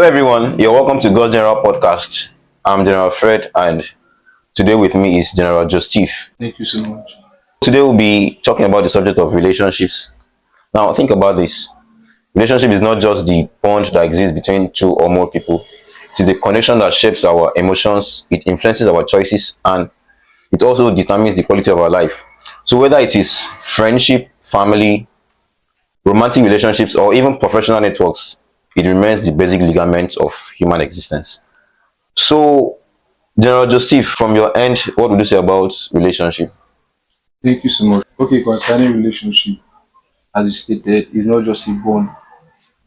Hello, everyone. You're welcome to God's General Podcast. I'm General Fred, and today with me is General Joseph. Thank you so much. Today, we'll be talking about the subject of relationships. Now, think about this. Relationship is not just the bond that exists between two or more people. It is the connection that shapes our emotions, it influences our choices, and it also determines the quality of our life. So, whether it is friendship, family, romantic relationships, or even professional networks, it remains the basic ligament of human existence. So, General Joseph, from your end, what would you say about relationship? Thank you so much. Okay, concerning relationship, as you stated, it's not just a bond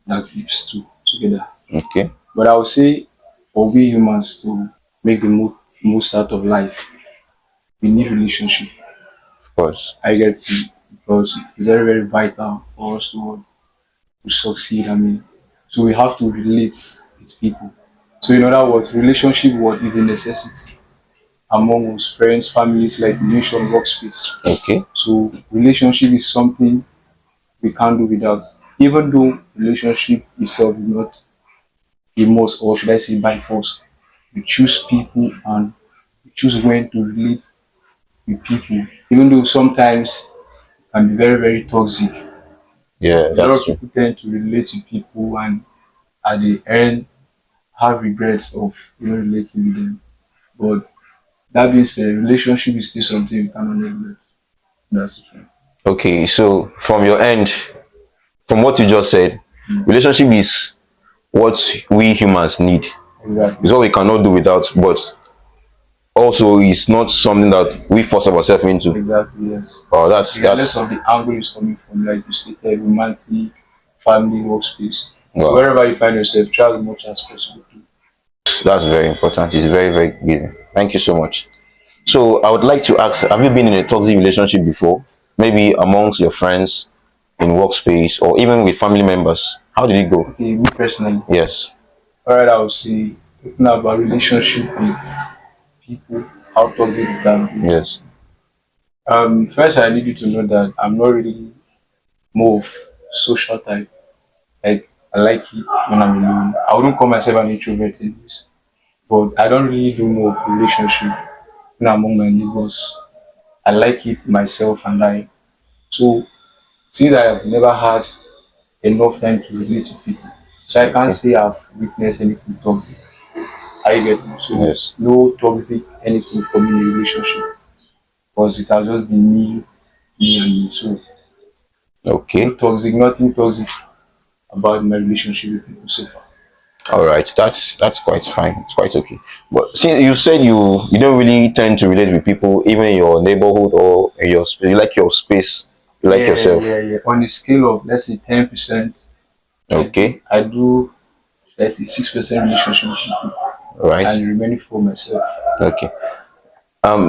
that keeps two together. Okay, But I would say for we humans to make the most out of life, we need relationship. of course. I get it because it's very, very vital for us to succeed. So we have to relate with people. So in other words, relationship what is a necessity among us, friends, families, like nation, workspace. Okay, So relationship is something we can't do without. Even though relationship itself is not a must, or should I say by force, we choose people and we choose when to relate with people. Even though sometimes it can be very, very toxic. yeah, A lot that's of true. people tend to relate to people and at the end have regrets of relating with them. But that being said, relationship is still something we cannot neglect. That's the truth. Okay, so from your end, from what you just said, Mm. relationship is what we humans need. Exactly. It's what we cannot do without, but also it's not something that we force ourselves into. Exactly, yes. Oh, that's Regardless that's of the angle is coming from, like you stated, romantic, family, workspace. So well, wherever you find yourself, try as much as possible to. that's very important. It's very, very good. Thank you so much. So I would like to ask, have you been in a toxic relationship before? Maybe amongst your friends, in workspace, or even with family members? How did it go? Okay, me personally, Yes. alright, I would say talking about relationship with people, how toxic it can be. Yes. First I need you to know that I'm not really more of social type. Like I like it when I'm alone. I wouldn't call myself an introvert in this, but I don't really do more of relationship when I'm among my neighbors. I like it myself and I. So since I have never had enough time to relate to people, so I can't Okay. say I've witnessed anything toxic. Are you getting me? So Yes. no toxic anything for me in a relationship because it has just been me and me. So no Okay. toxic, nothing toxic about my relationship with people so far. All right. That's quite fine. It's quite okay. But since you said you don't really tend to relate with people, even in your neighborhood or in your space, you like your space, you like Yeah, yourself. yeah, yeah. On a scale of let's say 10%, Okay. I do let's say 6% relationship with people All right. and the remaining for myself. Okay.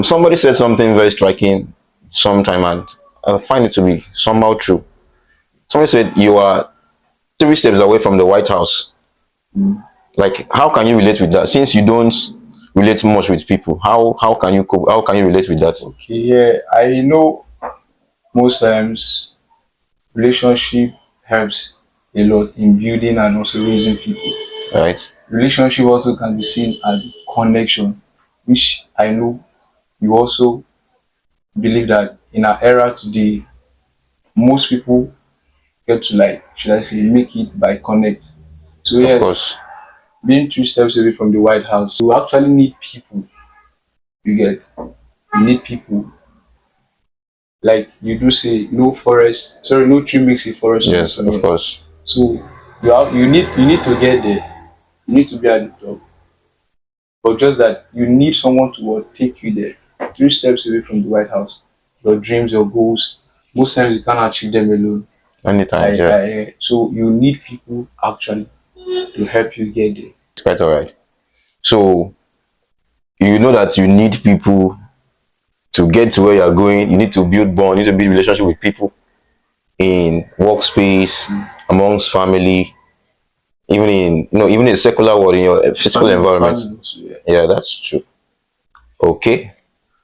Somebody said something very striking sometime, and I find it to be somehow true. Somebody said you are 3 steps away from the White House. Mm. Like, how can you relate with that? Since you don't relate much with people, how can you cope? How can you relate with that? Okay, yeah, I know most times relationship helps a lot in building and also raising people. Right? Relationship also can be seen as connection, which I know you also believe that in our era today, most people get to like, should I say, make it by connect. So Of yes, course. being 3 steps away from the White House, you actually need people. You get, you need people. Like you do say, no forest, sorry, no tree makes a forest of its Yes, of own. course. So you need to get there. You need to be at the top. But just that you need someone to take you there. 3 steps away from the White House. Your dreams, your goals. Most times you can't achieve them alone. Anytime, yeah. So you need people actually to help you get there. It's quite alright. So you know that you need people to get to where you're going. You need to build bond, you need to build relationship with people in workspace, Mm. amongst family, even in even in the secular world, in your physical environment. Family also, yeah. Yeah, that's true. Okay.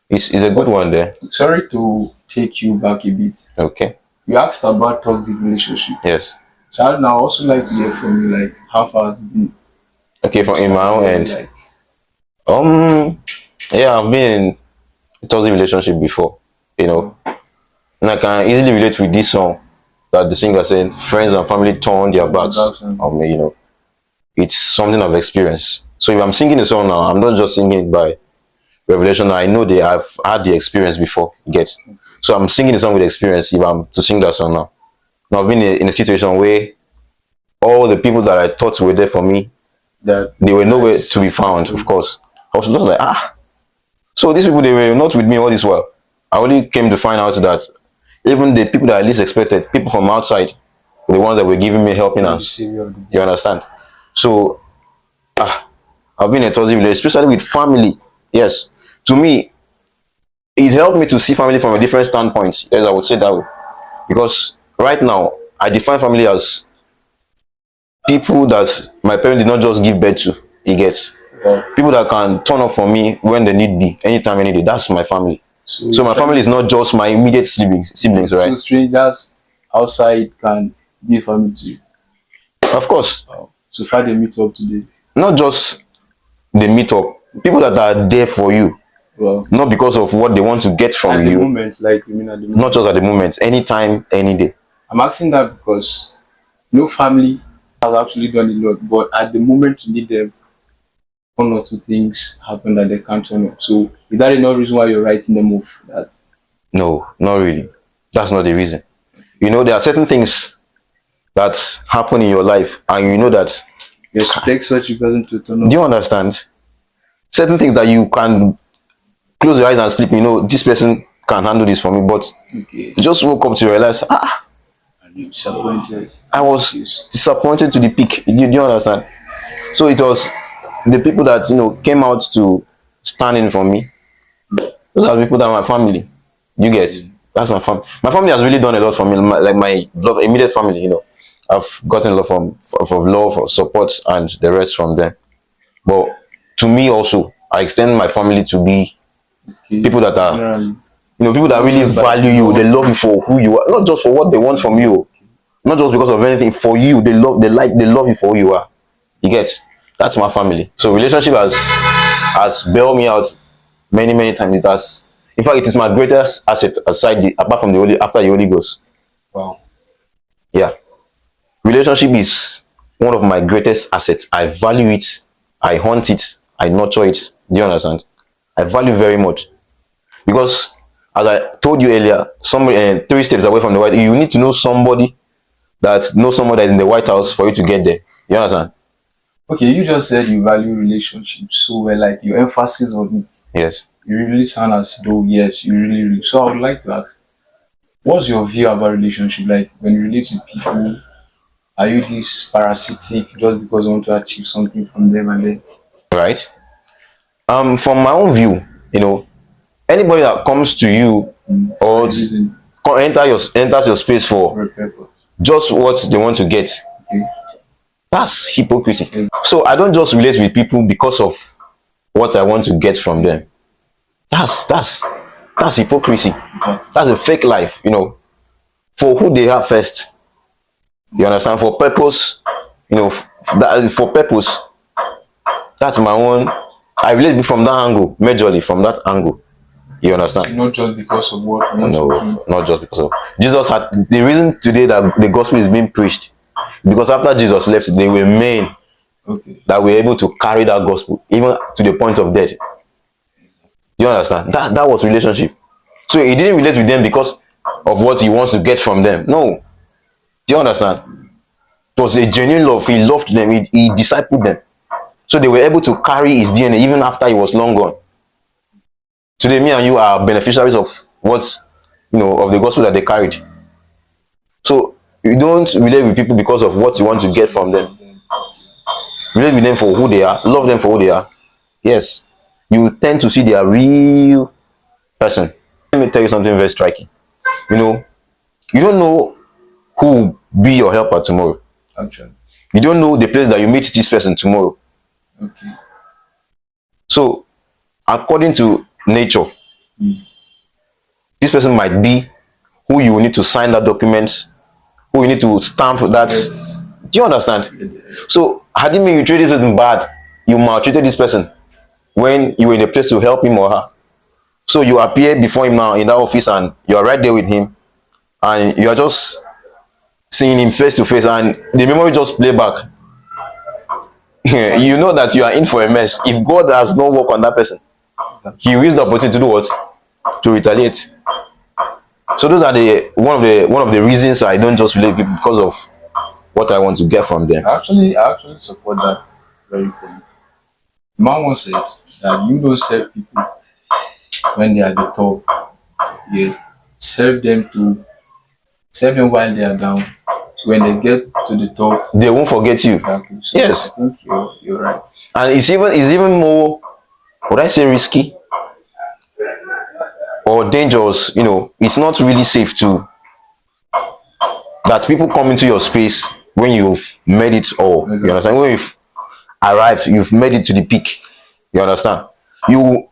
It's a good But one there. sorry to take you back a bit. Okay. You asked about toxic relationship. Yes. So I'd now also like to hear from you, like how far has it been? Okay, from in my own Really end, like. um, yeah, I've been in a toxic relationship before, you know, Oh, and I can easily relate with this song that the singer said, "Friends and family turn their turn their backs backs on on me." It's something I've experienced. So if I'm singing a song now, I'm not just singing it by revelation. I know I've had the experience before. You get. So I'm singing the song with experience. If I'm to sing that song now, I've been in a situation where all the people that I thought were there for me, that they were I nowhere to be stand found. for Of you. course, I was just like, so these people, they were not with me all this while. I only came to find out that even the people that I least expected, people from outside, were the ones that were giving me helping Not the hands. savior of the You day. understand? So I've been in a toxic relationship, especially with family. Yes, to me, it helped me to see family from a different standpoint. Yes, I would say that way. Because right now, I define family as people that my parents did not just give birth to. It gets Wow. people that can turn up for me when they need me, anytime, any day. That's my family. So So my family is not just my immediate siblings, so right? strangers outside can be a family to you. Of course, Wow. So far they meet up today. not just the meet up, people that are there for you, Well, not because of what they want to get at from the you, moment, like you mean at the not moment. just at the moment, anytime, any day. I'm asking that because no family has actually done a lot, but at the moment you need them, one or two things happen that they can't turn up. So is that another reason why you're writing them off? That No, not really. That's not the reason. There are certain things that happen in your life, and you know that. you expect such a person to turn Do up. you understand? Certain things that you can close your eyes and sleep. This person can handle this for me, but Okay. you just woke up to realize, And you're disappointed. I was Yes. disappointed to the peak. Do you understand? So it was the people that came out to stand in for me. Those are the people that are my family. You get? Okay. That's my family. My family has really done a lot for me. Like my immediate family. I've gotten a lot of love, or support, and the rest from them. But to me also, I extend my family to be Okay. people that are, Generally, people that not really just by value you. They love you for who you are, not just for what they want from you, not just because of anything. For you, they love you for who you are. You get? That's my family. So relationship has bailed me out many times. In fact, it is my greatest asset apart from the Holy after the Holy Ghost. wow. Yeah, relationship is one of my greatest assets. I value it. I hunt it. I nurture it. Do you understand? I value very much because, as I told you earlier, somebody 3 steps away from the White. You need to know somebody that is in the White House for you to get there. You understand? Okay, you just said you value relationships so well, like your emphasis on it. Yes. You really sound as though yes, you really. So I would like to ask, what's your view about relationship? Like when you relate to people, are you this parasitic just because you want to achieve something from them and then Right. From my own view, anybody that comes to you for a or reason, enters your space for for a purpose? just what they want to get, Okay. that's hypocrisy. Yes. So I don't just relate with people because of what I want to get from them. That's hypocrisy. Exactly. That's a fake life. For who they are first. You understand? For purpose, for purpose. That's my own. I relate from that angle, majorly from that angle. You understand? Not just because of what you want to No, give. not just because of Jesus had the reason today that the gospel is being preached, because after Jesus left, there were men Okay. that were able to carry that gospel even to the point of death. Do you understand? That was relationship. So he didn't relate with them because of what he wants to get from them. No. Do you understand? It was a genuine love. He loved them. He discipled them. So they were able to carry his DNA even after he was long gone. Today, me and you are beneficiaries of of the gospel that they carried. So you don't relate with people because of what you want to get from them. Relate with them for who they are. Love them for who they are. Yes. You tend to see their real person. Let me tell you something very striking. You know, you don't know who will be your helper tomorrow. Actually. You don't know the place that you meet this person tomorrow. Okay. So, according to nature, this person might be who you will need to sign that document, who you need to stamp that. Yes. Do you understand? So, how do you mean you treat this person bad you maltreated this person when you were in a place to help him or her. So you appear before him now in that office and you are right there with him and you are just seeing him face to face and the memory just play back. You know that you are in for a mess. If God has no work on that person, he will use the opportunity to do what? To retaliate. So those are the one of the reasons I don't just relate people, because of what I want to get from them. I actually support that very point. Man once said that you don't serve people when they are at the top. Yeah, serve them to serve them while they are down. So when they get to the top, They won't forget you. exactly. So Yes. I think you're right. And it's even more, would I say, risky or dangerous. It's not really safe to that people come into your space when you've made it all. You Exactly. understand? When you've arrived, you've made it to the peak. You understand? You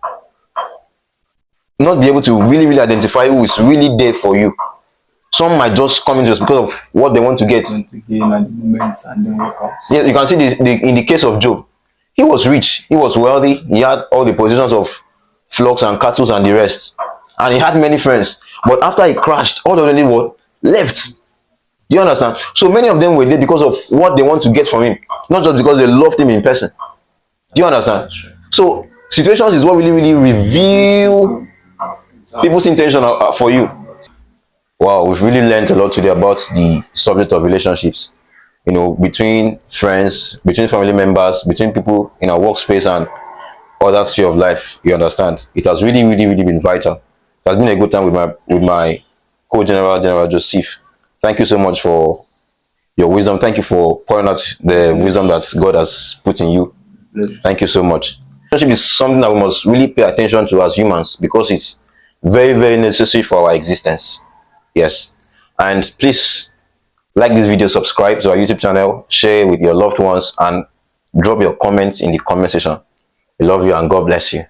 not be able to really, really identify who is really there for you. Some might just come in just because of what they want to get. Want to gain at the moment and then work out. Yeah, you can see in the case of Job, he was rich, he was wealthy, he had all the positions of flocks and cattle and the rest, and he had many friends. But after he crashed, all of them what left. Do you understand? So many of them were there because of what they want to get from him, not just because they loved him in person. Do you understand? That's right. So situations is what really, really reveal people's intention for you. Wow, we've really learned a lot today about the subject of relationships. Between friends, between family members, between people in our workspace and other sphere of life. You understand? It has really, really, really been vital. It has been a good time with my co-general, General Joseph. Thank you so much for your wisdom. Thank you for pouring out the wisdom that God has put in you. Thank you so much. Relationship is something that we must really pay attention to as humans because it's very, very necessary for our existence. Yes. And please like this video, subscribe to our YouTube channel, share with your loved ones, and drop your comments in the comment section. We love you and God bless you.